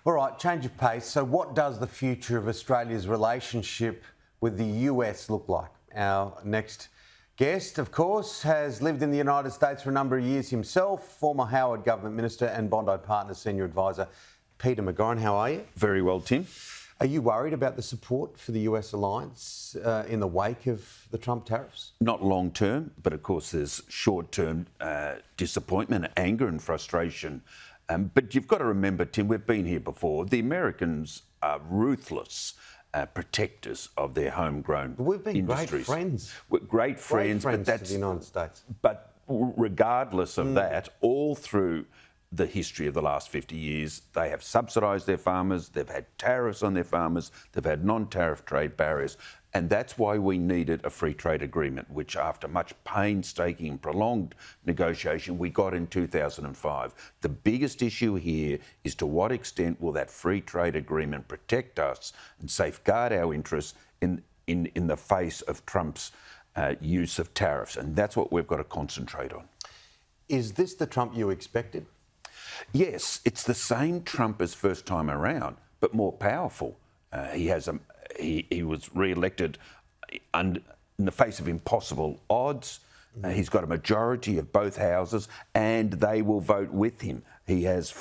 All right, change of pace. So what does the future of Australia's relationship with the US look like? Our next guest, of course, has lived in the United States for a number of years himself, former Howard Government Minister and Bondi Partners Senior Advisor, Peter McGauran. How are you? Very well, Tim. Are you worried about the support for the US alliance in the wake of the Trump tariffs? Not long term, but of course there's short term disappointment, anger and frustration. But you've got to remember, Tim, we've been here before. The Americans are ruthless protectors of their homegrown We've been industries. great friends. We're great friends, Great friends but that's to the United States. But regardless of that, all through the history of the last 50 years, they have subsidised their farmers, they've had tariffs on their farmers, they've had non-tariff trade barriers. And that's why we needed a free trade agreement, which after much painstaking and prolonged negotiation, we got in 2005. The biggest issue here is to what extent will that free trade agreement protect us and safeguard our interests in the face of Trump's use of tariffs. And that's what we've got to concentrate on. Is this the Trump you expected? Yes, it's the same Trump as first time around, but more powerful. He was re-elected in the face of impossible odds. He's got a majority of both houses, and they will vote with him. He has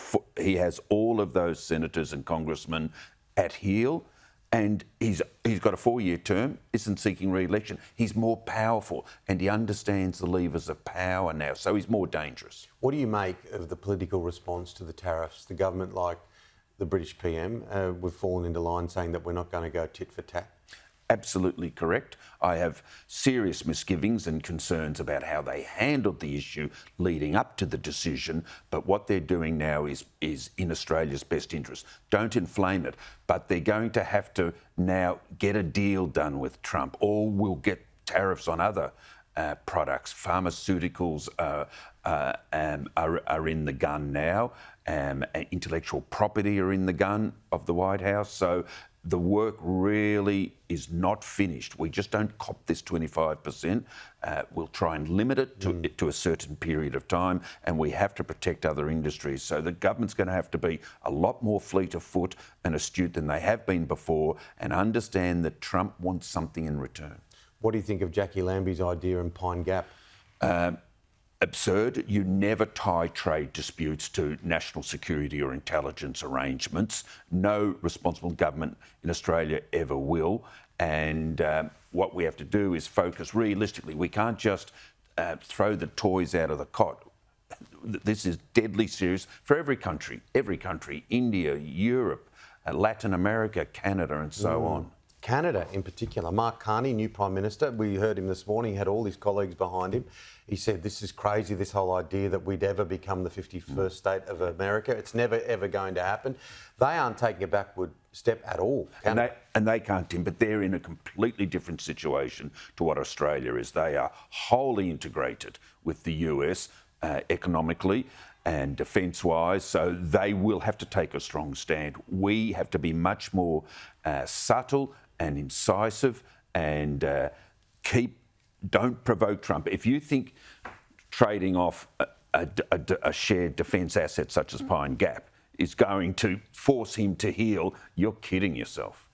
all of those senators and congressmen at heel, and he's got a 4-year term. Isn't seeking re-election. He's more powerful, and he understands the levers of power now. So he's more dangerous. What do you make of the political response to the tariffs? The government, like the British PM, we've fallen into line saying that we're not going to go tit for tat. Absolutely correct. I have serious misgivings and concerns about how they handled the issue leading up to the decision, but what they're doing now is in Australia's best interest. Don't inflame it, but they're going to have to now get a deal done with Trump, or we'll get tariffs on other products. Pharmaceuticals are in the gun now. Intellectual property are in the gun of the White House. So the work really is not finished. We just don't cop this 25%. We'll try and limit it to a certain period of time, and we have to protect other industries. So the government's going to have to be a lot more fleet of foot and astute than they have been before, and understand that Trump wants something in return. What do you think of Jackie Lambie's idea in Pine Gap? Absurd. You never tie trade disputes to national security or intelligence arrangements. No responsible government in Australia ever will. And what we have to do is focus realistically. We can't just throw the toys out of the cot. This is deadly serious for every country, India, Europe, Latin America, Canada, and so on. Canada in particular. Mark Carney, new Prime Minister, we heard him this morning, he had all his colleagues behind him. He said, this is crazy, this whole idea that we'd ever become the 51st state of America. It's never, ever going to happen. They aren't taking a backward step at all. And they can't, Tim, but they're in a completely different situation to what Australia is. They are wholly integrated with the US economically and defence-wise, so they will have to take a strong stand. We have to be much more subtle and incisive and don't provoke Trump. If you think trading off a shared defence asset such as Pine Gap is going to force him to heel, you're kidding yourself.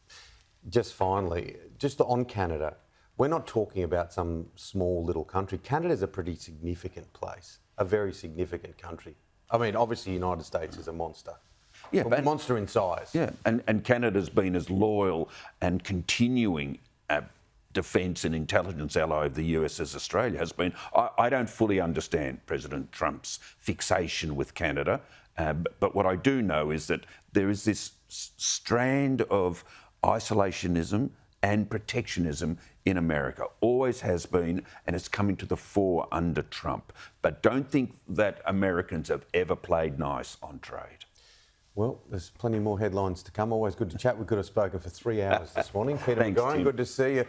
Just finally, just on Canada, we're not talking about some small little country. Canada's a pretty significant place, a very significant country. I mean, obviously the United States is a monster. Yeah, a monster in size. Yeah, and Canada's been as loyal and continuing defence and intelligence ally of the US as Australia has been. I don't fully understand President Trump's fixation with Canada, but what I do know is that there is this strand of isolationism and protectionism in America. Always has been, and it's coming to the fore under Trump. But don't think that Americans have ever played nice on trade. Well, there's plenty more headlines to come. Always good to chat. We could have spoken for 3 hours this morning. Peter McGauran, good to see you.